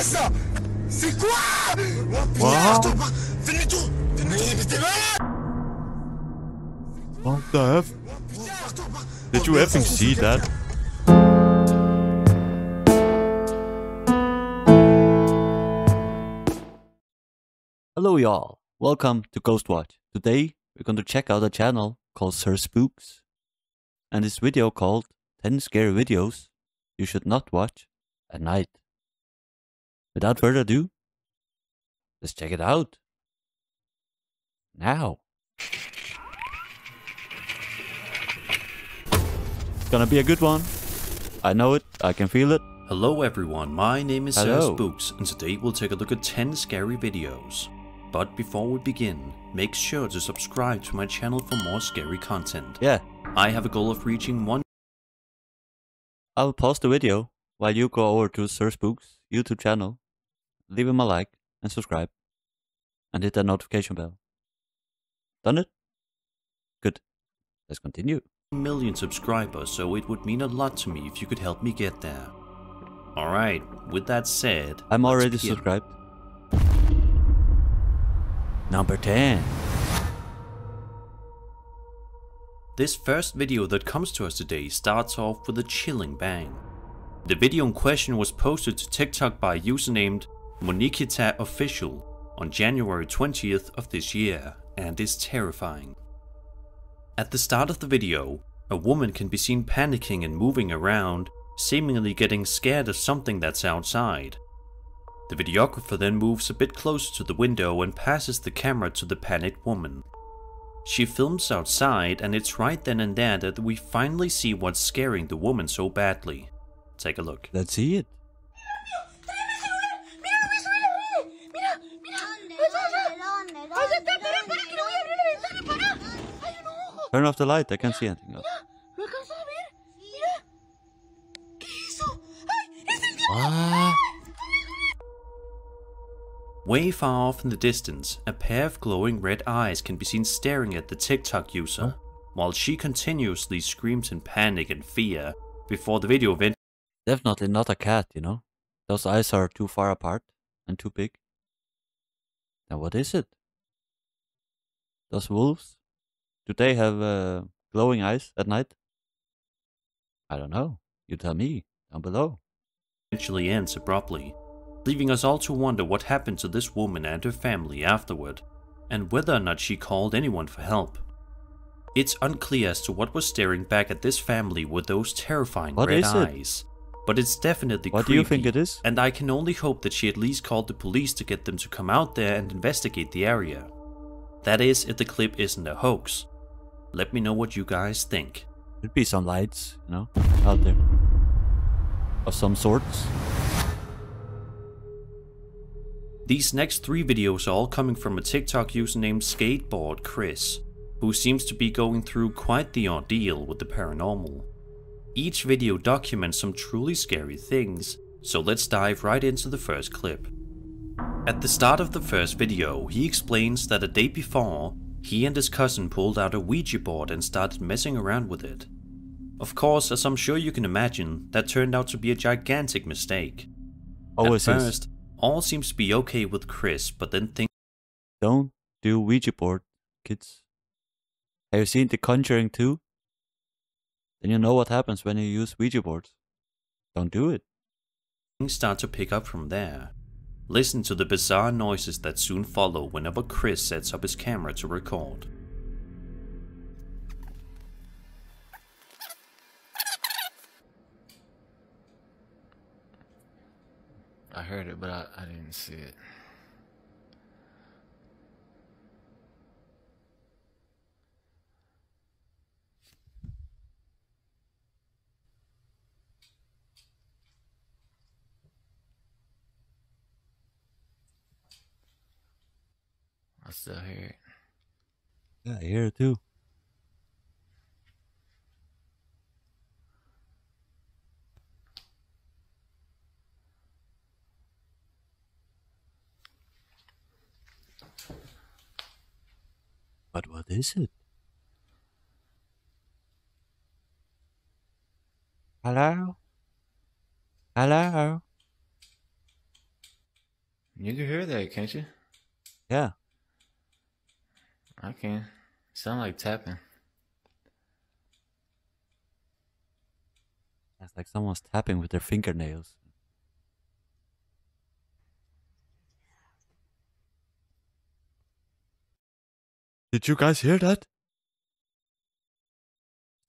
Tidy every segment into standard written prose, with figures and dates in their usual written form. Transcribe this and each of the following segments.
ça? C'est quoi? Wow. Fais tout! T'es malade! What the F? Did you effing see that? Hello y'all, welcome to Ghostwatch. Today we're going to check out a channel called SPOOKS. And this video called 10 Scary Videos You Should Not Watch at Night. Without further ado, let's check it out. Now. It's gonna be a good one. I know it, I can feel it. Hello everyone, my name is Hello. SPOOKS and today we'll take a look at 10 scary videos. But before we begin, make sure to subscribe to my channel for more scary content. Yeah. I have a goal of reaching 1. I'll pause the video while you go over to SPOOKS YouTube channel, leave him a like and subscribe, and hit that notification bell. Done it? Good. Let's continue. million subscribers, so it would mean a lot to me if you could help me get there. Alright, with that said, I'm let's already begin. subscribed. Number 10. This first video that comes to us today starts off with a chilling bang. The video in question was posted to TikTok by a user named Monikita Official on January 20th of this year and is terrifying. At the start of the video, a woman can be seen panicking and moving around, seemingly getting scared of something that's outside. The videographer then moves a bit closer to the window and passes the camera to the panicked woman. She films outside, and it's right then and there that we finally see what's scaring the woman so badly. Take a look. Let's see it. Turn off the light, I can't see anything else. What? Way far off in the distance, a pair of glowing red eyes can be seen staring at the TikTok user, while she continuously screams in panic and fear before the video event. Definitely not a cat, you know? Those eyes are too far apart and too big. Now what is it? Those wolves? Do they have glowing eyes at night? I don't know. You tell me down below. Eventually ends abruptly, leaving us all to wonder what happened to this woman and her family afterward, and whether or not she called anyone for help. It's unclear as to what was staring back at this family with those terrifying red eyes, but it's definitely What creepy, do you think it is? and I can only hope that she at least called the police to get them to come out there and investigate the area. That is, if the clip isn't a hoax. Let me know what you guys think. Could be some lights, you know, out there. Of some sorts. These next 3 videos are all coming from a TikTok user named Skateboard Chris, who seems to be going through quite the ordeal with the paranormal. Each video documents some truly scary things, so let's dive right into the first clip. At the start of the first video, he explains that a day before, he and his cousin pulled out a Ouija board and started messing around with it. Of course, as I'm sure you can imagine, that turned out to be a gigantic mistake. Always At is. first, all seems to be okay with Chris, but then things Don't do Ouija board, kids. Have you seen The Conjuring 2? Then you know what happens when you use Ouija boards. Don't do it. start to pick up from there. Listen to the bizarre noises that soon follow whenever Chris sets up his camera to record. I heard it, but I didn't see it. I still hear it. Yeah, I hear it too. But what is it? Hello? Hello? You can hear that, can't you? Yeah. I can. Sound like tapping. It's like someone's tapping with their fingernails. Did you guys hear that? Is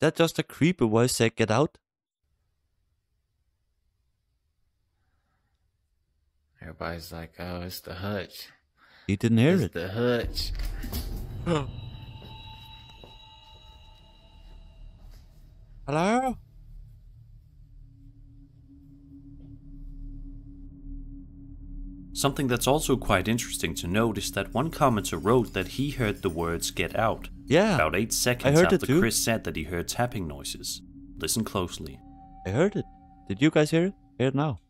that just a creepy voice say get out? Everybody's like, oh, it's the hutch. He didn't hear It's it. the hutch. Hello? Something that's also quite interesting to note is that one commenter wrote that he heard the words "get out" Yeah. about 8 seconds heard it after too. Chris said that he heard tapping noises. Listen closely. I heard it. Did you guys hear it? Hear it now.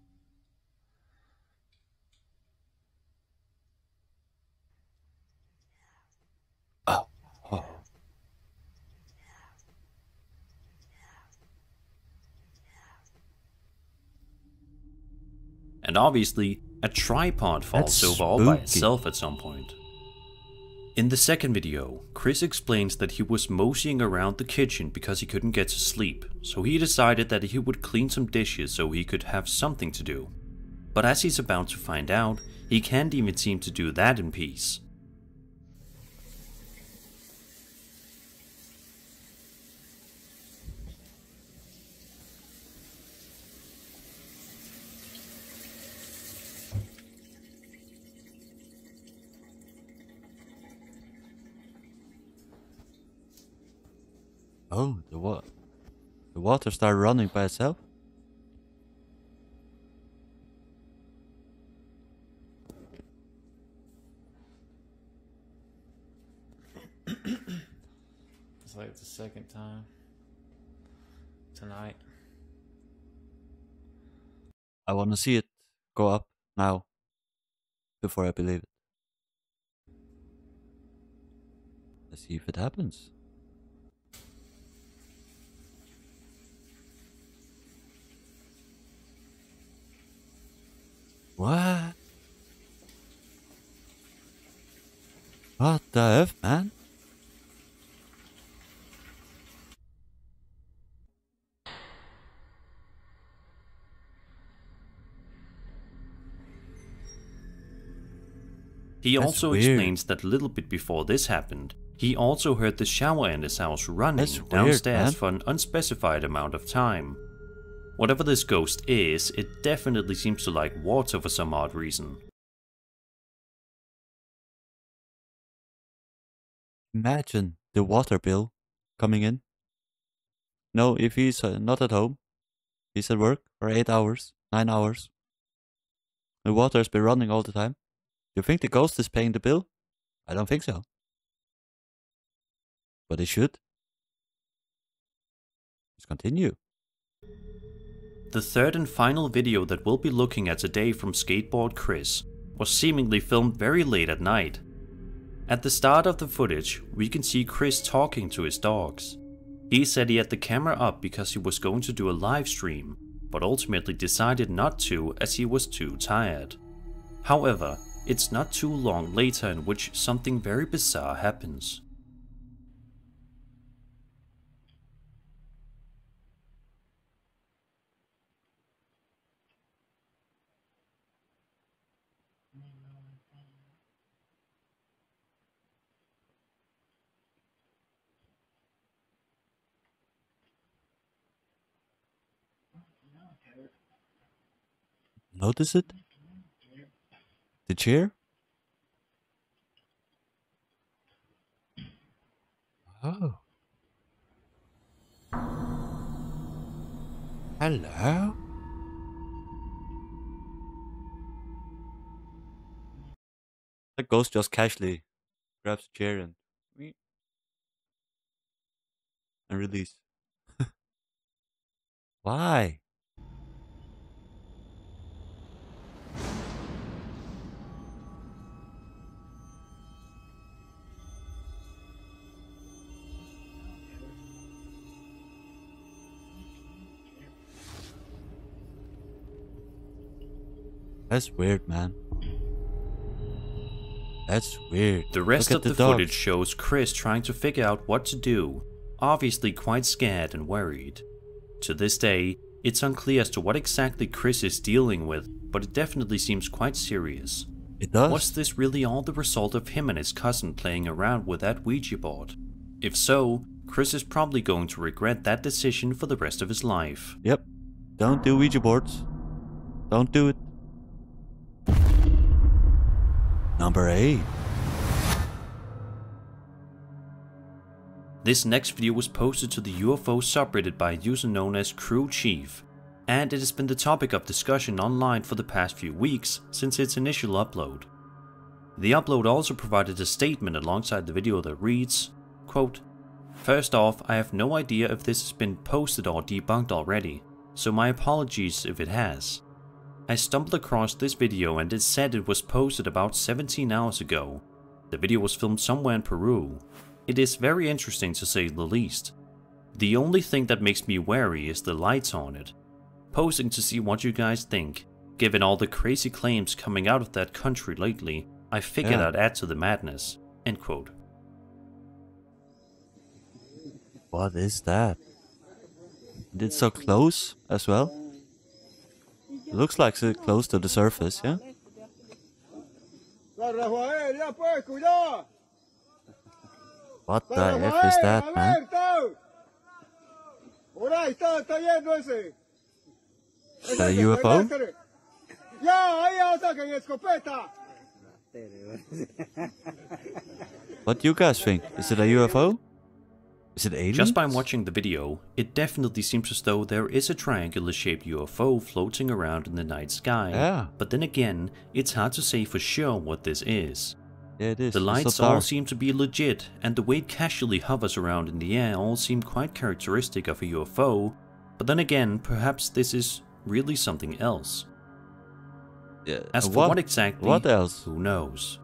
Oh. Oh. And obviously, a tripod falls That's over all by spooky. itself at some point. In the second video, Chris explains that he was moseying around the kitchen because he couldn't get to sleep, so he decided that he would clean some dishes so he could have something to do. But as he's about to find out, he can't even seem to do that in peace. Oh, the water started running by itself? It's like the second time tonight. I want to see it go up now before I believe it. Let's see if it happens. What? What the F, man? He That's also weird. explains that a little bit before this happened, he also heard the shower in his house running That's weird, downstairs man. for an unspecified amount of time. Whatever this ghost is, it definitely seems to like water for some odd reason. Imagine the water bill coming in. No, if he's not at home, he's at work for 8 hours, 9 hours. The water's been running all the time. You think the ghost is paying the bill? I don't think so. But it should. Let's continue. The third and final video that we'll be looking at today from Skateboard Chris was seemingly filmed very late at night. At the start of the footage, we can see Chris talking to his dogs. He said he had the camera up because he was going to do a live stream, but ultimately decided not to as he was too tired. However, it's not too long later in which something very bizarre happens. Notice it? The chair? Oh. Hello? The ghost just casually grabs the chair and release. Why? That's weird, man. That's weird. The rest Look of at the dogs. footage shows Chris trying to figure out what to do, obviously quite scared and worried. To this day, it's unclear as to what exactly Chris is dealing with, but it definitely seems quite serious. It does. Was this really all the result of him and his cousin playing around with that Ouija board? If so, Chris is probably going to regret that decision for the rest of his life. Yep. Don't do Ouija boards. Don't do it. Number 8. This next video was posted to the UFO subreddit by a user known as Crew Chief, and it has been the topic of discussion online for the past few weeks since its initial upload. The upload also provided a statement alongside the video that reads, quote, "First off, I have no idea if this has been posted or debunked already, so my apologies if it has. I stumbled across this video and it said it was posted about 17 hours ago. The video was filmed somewhere in Peru. It is very interesting to say the least. The only thing that makes me wary is the lights on it. Posting to see what you guys think. Given all the crazy claims coming out of that country lately, I figured I'd add to the madness." End quote. What is that? And it's so close as well. It looks like it's close to the surface, yeah? What the F is that, man? Is that a UFO? What do you guys think? Is it a UFO? Is it aliens? Just by watching the video, it definitely seems as though there is a triangular-shaped UFO floating around in the night sky. Yeah. But then again, it's hard to say for sure what this is. Yeah, it is. The It's lights so all dark. seem to be legit, and the way it casually hovers around in the air all seem quite characteristic of a UFO, but then again, perhaps this is really something else. Yeah. As for what exactly, What else? who knows?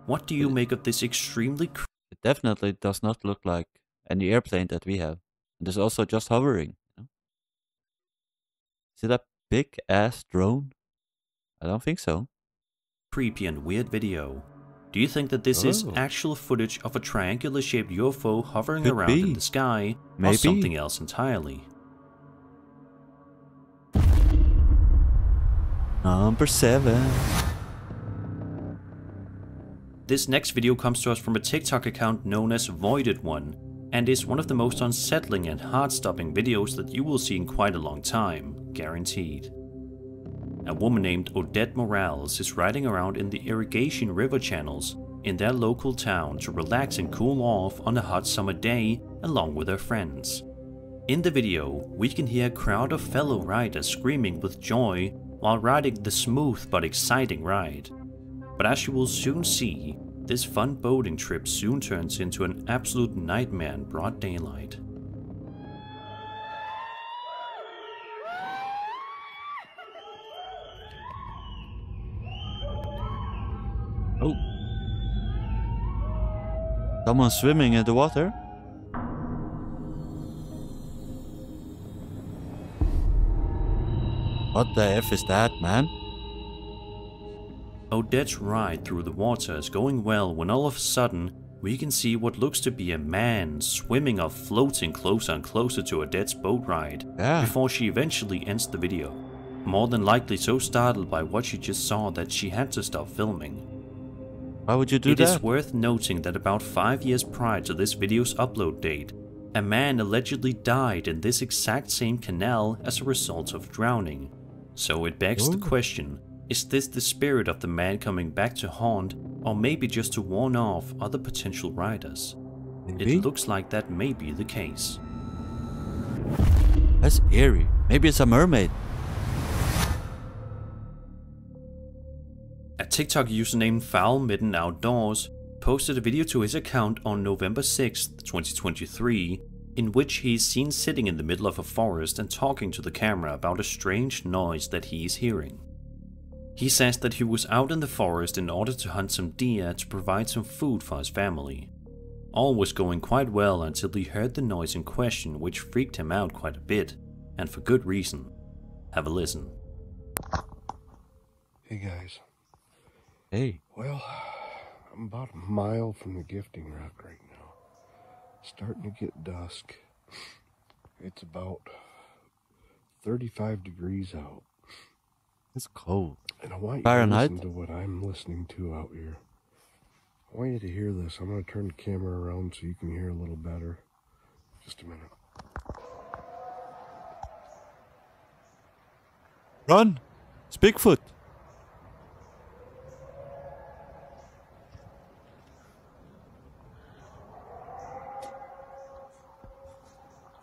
What do you make of this extremely It definitely does not look like any airplane that we have. And there's also just hovering. You know? Is it a big ass drone? I don't think so. creepy and weird video? Do you think that this is actual footage of a triangular-shaped UFO hovering Could around in be. the sky, or Maybe. something else entirely? Number 7. This next video comes to us from a TikTok account known as Voided One, and is one of the most unsettling and heart-stopping videos that you will see in quite a long time, guaranteed. A woman named Odette Morales is riding around in the irrigation river channels in their local town to relax and cool off on a hot summer day along with her friends. In the video, we can hear a crowd of fellow riders screaming with joy while riding the smooth but exciting ride. But as you will soon see, this fun boating trip soon turns into an absolute nightmare in broad daylight. Oh. Someone swimming in the water? What the F is that, man? Odette's ride through the water is going well when all of a sudden we can see what looks to be a man swimming or floating closer and closer to Odette's boat ride before she eventually ends the video, more than likely so startled by what she just saw that she had to stop filming. Why would you do that? It is worth noting that about 5 years prior to this video's upload date, a man allegedly died in this exact same canal as a result of drowning. So it begs the question, is this the spirit of the man coming back to haunt, or maybe just to warn off other potential riders? Maybe? It looks like that may be the case. That's eerie. Maybe it's a mermaid. A TikTok user named Foul-Midden Outdoors posted a video to his account on November 6th, 2023, in which he is seen sitting in the middle of a forest and talking to the camera about a strange noise that he is hearing. He says that he was out in the forest in order to hunt some deer to provide some food for his family. All was going quite well until he heard the noise in question, which freaked him out quite a bit, and for good reason. Have a listen. Hey guys. Hey. Well, I'm about a mile from the gifting rock right now. Starting to get dusk. It's about 35 degrees out. It's cold. And I want you Fahrenheit? to listen to what I'm listening to out here. I want you to hear this. I'm going to turn the camera around so you can hear a little better. Just a minute. Run! It's Bigfoot!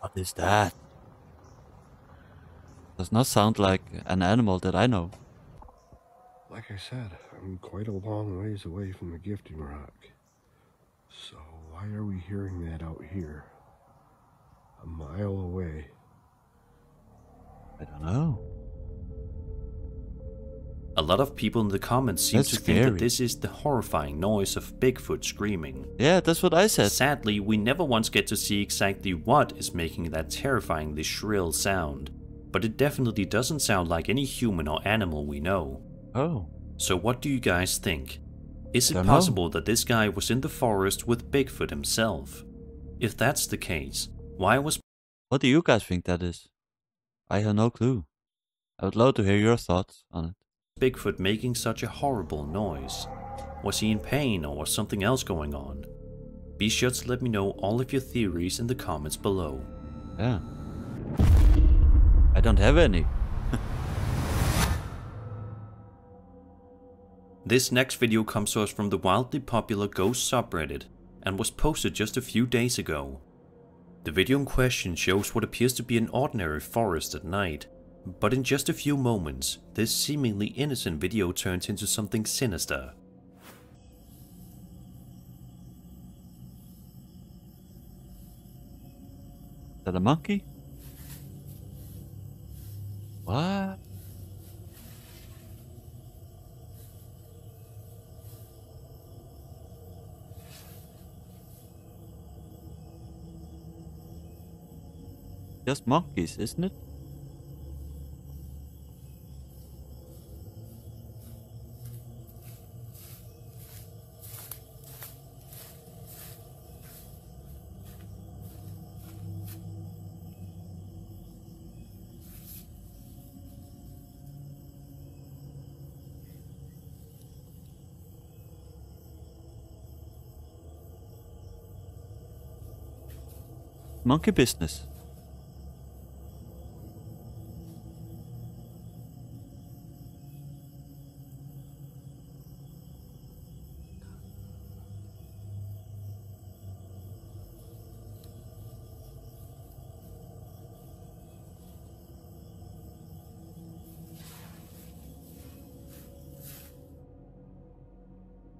What is that? Does not sound like an animal that I know. Like I said, I'm quite a long ways away from the gifting rock. So why are we hearing that out here? A mile away. I don't know. A lot of people in the comments seem That's to think scary. that this is the horrifying noise of Bigfoot screaming. Yeah, that's what I said. Sadly, we never once get to see exactly what is making that terrifyingly shrill sound, but it definitely doesn't sound like any human or animal we know. Oh. So what do you guys think? Is it Don't know. possible that this guy was in the forest with Bigfoot himself? If that's the case, why was What do you guys think that is? I have no clue. I would love to hear your thoughts on it. Bigfoot making such a horrible noise? Was he in pain or was something else going on? Be sure to let me know all of your theories in the comments below. Yeah. I don't have any. This next video comes to us from the wildly popular Ghost subreddit and was posted just a few days ago. The video in question shows what appears to be an ordinary forest at night, but in just a few moments, this seemingly innocent video turns into something sinister. Is that a monkey? What? Just monkeys, isn't it? Monkey business.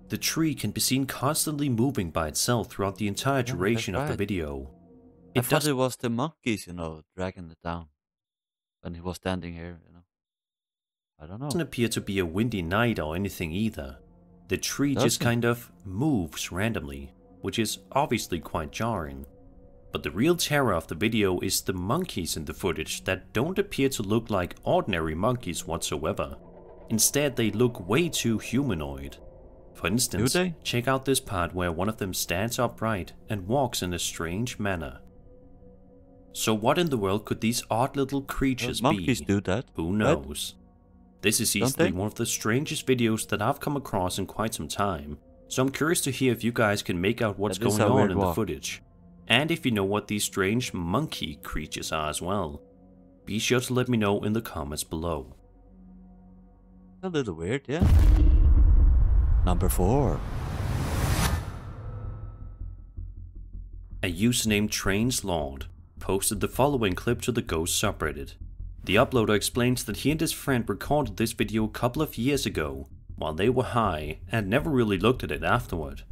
The tree can be seen constantly moving by itself throughout the entire Yeah, duration that's of the right. video. I It thought doesn't it was the monkeys, dragging it down. When he was standing here, I don't know. appear to be a windy night or anything either. The tree just Doesn't. kind of moves randomly, which is obviously quite jarring. But the real terror of the video is the monkeys in the footage that don't appear to look like ordinary monkeys whatsoever. Instead, they look way too humanoid. For instance, Do they? check out this part where one of them stands upright and walks in a strange manner. So what in the world could these odd little creatures Monkeys be? do that. Who right? knows? This is Don't easily they? one of the strangest videos that I've come across in quite some time, so I'm curious to hear if you guys can make out what's That is going a on weird in the walk. footage, and if you know what these strange monkey creatures are as well. Be sure to let me know in the comments below. A little weird, yeah. Number 4. A user named TrainsLord posted the following clip to the Ghost subreddit. The uploader explains that he and his friend recorded this video a couple of years ago while they were high and never really looked at it afterward.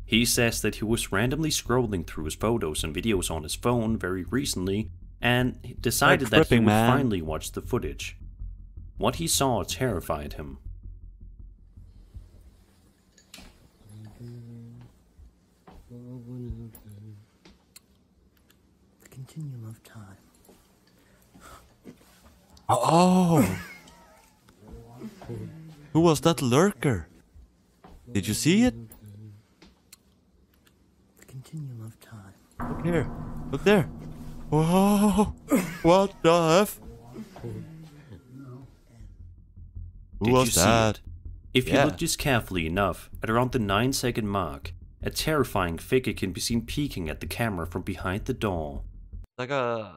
He says that he was randomly scrolling through his photos and videos on his phone very recently and he decided that he tripping, would man. finally watch the footage. What he saw terrified him. The continuum of time. Oh! Who was that lurker? Did you see it? continuum of time. Look here. Look there. Whoa. What the F? Who Did was you see that? it? If you Yeah. look just carefully enough, at around the 9-second mark, a terrifying figure can be seen peeking at the camera from behind the door. Like a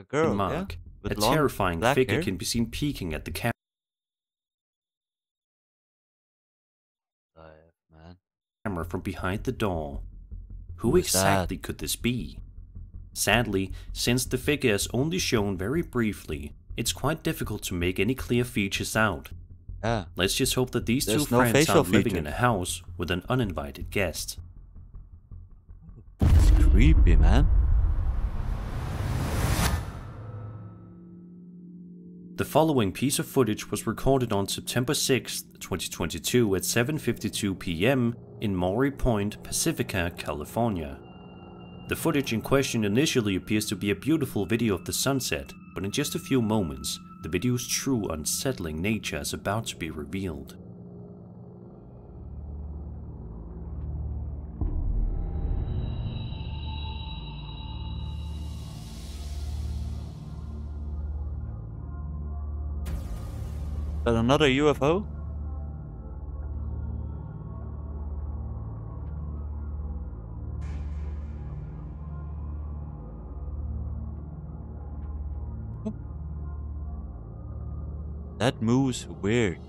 girl, yeah? Mark, a With long terrifying black figure hair? can be seen peeking at the Man. camera from behind the door. Who Who is exactly could this be? Sadly, since the figure is only shown very briefly, it's quite difficult to make any clear features out. Yeah. Let's just hope that these There's two no friends facial aren't living in a features. house with an uninvited guest. It's creepy, man. The following piece of footage was recorded on September 6, 2022 at 7:52 p.m. in Maury Point, Pacifica, California. The footage in question initially appears to be a beautiful video of the sunset, but in just a few moments, the video's true unsettling nature is about to be revealed. But another UFO? That moves weird.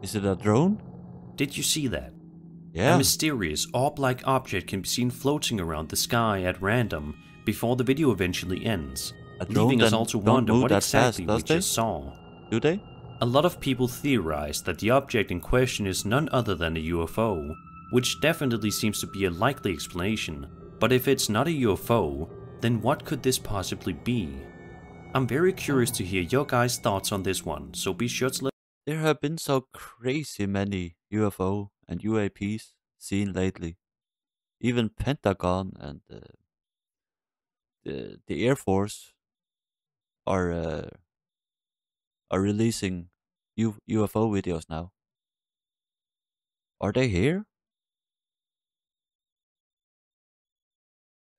Is it a drone? Did you see that? Yeah. A mysterious orb-like object can be seen floating around the sky at random before the video eventually ends, A drone leaving us then all to don't wonder move what that exactly fast, we does they? just saw. Do they? A lot of people theorize that the object in question is none other than a UFO, which definitely seems to be a likely explanation, but if it's not a UFO, then what could this possibly be? I'm very curious to hear your guys' thoughts on this one, so be sure to let There have been so crazy many UFO and UAPs seen lately. Even Pentagon and the Air Force are releasing UFO videos now. Are they here?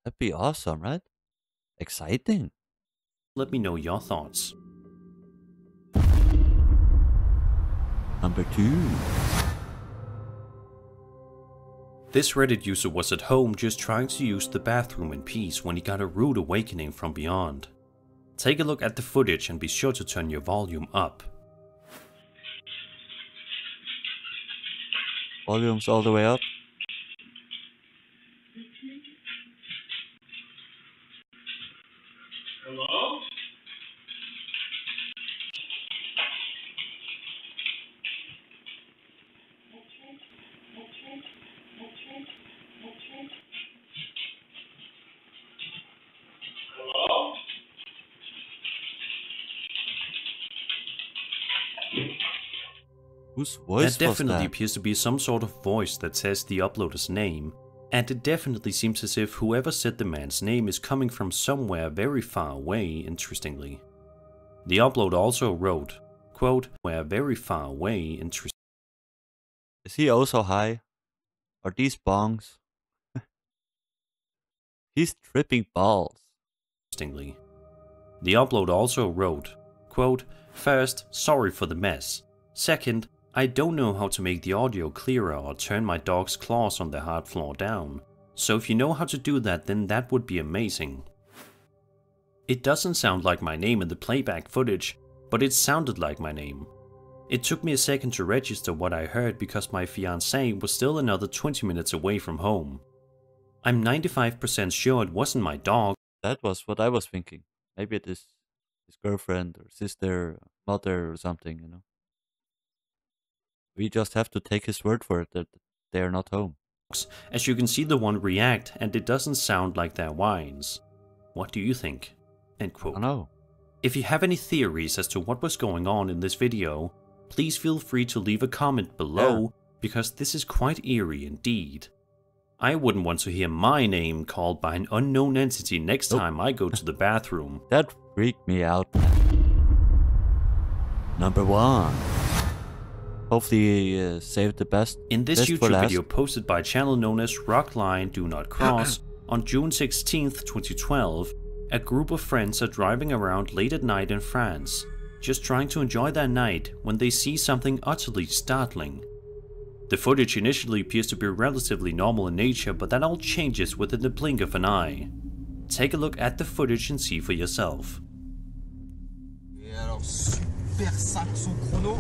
That'd be awesome, right? Exciting. me know your thoughts. Number 2. This Reddit user was at home just trying to use the bathroom in peace when he got a rude awakening from beyond. Take a look at the footage and be sure to turn your volume up. Volume's all the way up. Hello? Hello? Whose voice That was definitely that? appears to be some sort of voice that says the uploader's name, and it definitely seems as if whoever said the man's name is coming from somewhere very far away, interestingly. The upload also wrote, quote, "where very far away, Is he also high? Are these bongs? He's tripping balls. interestingly." The upload also wrote, quote, "First, sorry for the mess. Second, I don't know how to make the audio clearer or turn my dog's claws on the hard floor down, so if you know how to do that, then that would be amazing. It doesn't sound like my name in the playback footage, but it sounded like my name. It took me a second to register what I heard because my fiancée was still another 20 minutes away from home. I'm 95% sure it wasn't my dog." That was what I was thinking. Maybe it is his girlfriend or sister, mother or something, you know. We just have to take his word for it that they are not home. As you can see the one react, and it doesn't sound like their whines. What do you think? End I quote. know. If you have any theories as to what was going on in this video, please feel free to leave a comment below, because this is quite eerie indeed. I wouldn't want to hear my name called by an unknown entity next time I go to the bathroom. That freaked me out. Number 1. Hopefully save the best. In this best for YouTube last. video posted by a channel known as Rock Line Do Not Cross on June 16th, 2012, a group of friends are driving around late at night in France, just trying to enjoy their night when they see something utterly startling. The footage initially appears to be relatively normal in nature, but that all changes within the blink of an eye. Take a look at the footage and see for yourself. Et alors, super saxo chrono.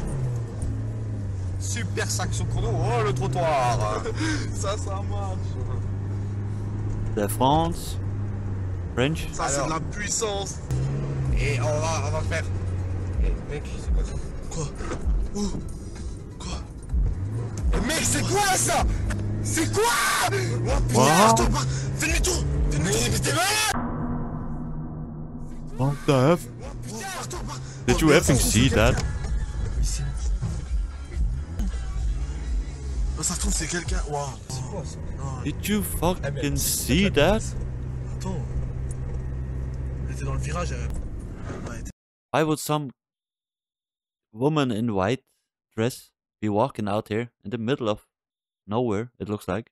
Super saxo chrono. Oh, le trottoir. Ça marche. The France. French. Ça, c'est de la puissance. Et on va faire. Eh, mec, c'est quoi ça? Quoi? Où? Quoi? Eh, mec, c'est quoi ça? C'est quoi? Oh putain, je t'en parle. Fais demi-tour. Fais demi-tour, mais t'es malade. What the F? Oh putain, je t'en parle. Did you effing see that? Ça se trouve, c'est quelqu'un. Waouh. C'est quoi ça? Did you fucking see that? Attends. Elle était dans le virage. Why would some woman in white dress be walking out here in the middle of nowhere, it looks like?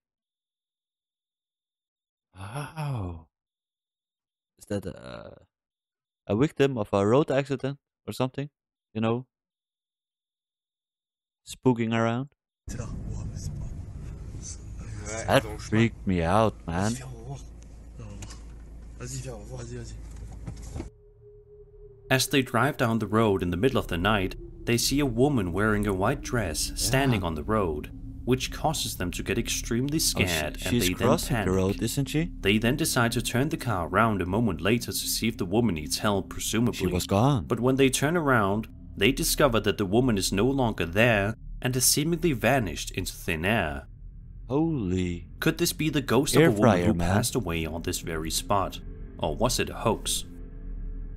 Wow. Is that a victim of a road accident or something? You know? Spooking around? C'est là. Wow, mais c'est pas. That freaked me out, man. Viens, on va voir. Vas-y, viens, on va voir. Vas-y. As they drive down the road in the middle of the night, they see a woman wearing a white dress standing on the road, which causes them to get extremely scared and she's they then crossing the panic. road, isn't she? They then decide to turn the car around a moment later to see if the woman needs help, presumably. She was gone. But when they turn around, they discover that the woman is no longer there and has seemingly vanished into thin air. Holy. Could this be the ghost of Air a woman fryer, who man. passed away on this very spot? Or was it a hoax?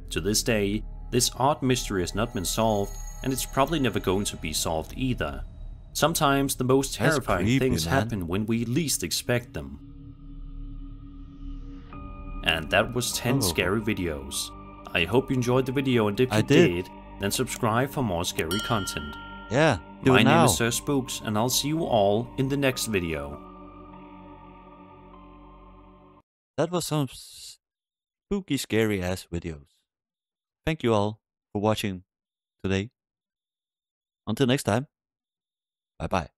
To this day, this odd mystery has not been solved, and it's probably never going to be solved either. Sometimes the most That's terrifying creepy, things man. happen when we least expect them. And that was 10 scary videos. I hope you enjoyed the video, and if I you did. did, then subscribe for more scary content. Yeah, do My it name now. is Sir Spooks, and I'll see you all in the next video. That was some spooky, scary ass videos. Thank you all for watching today. Until next time, bye bye.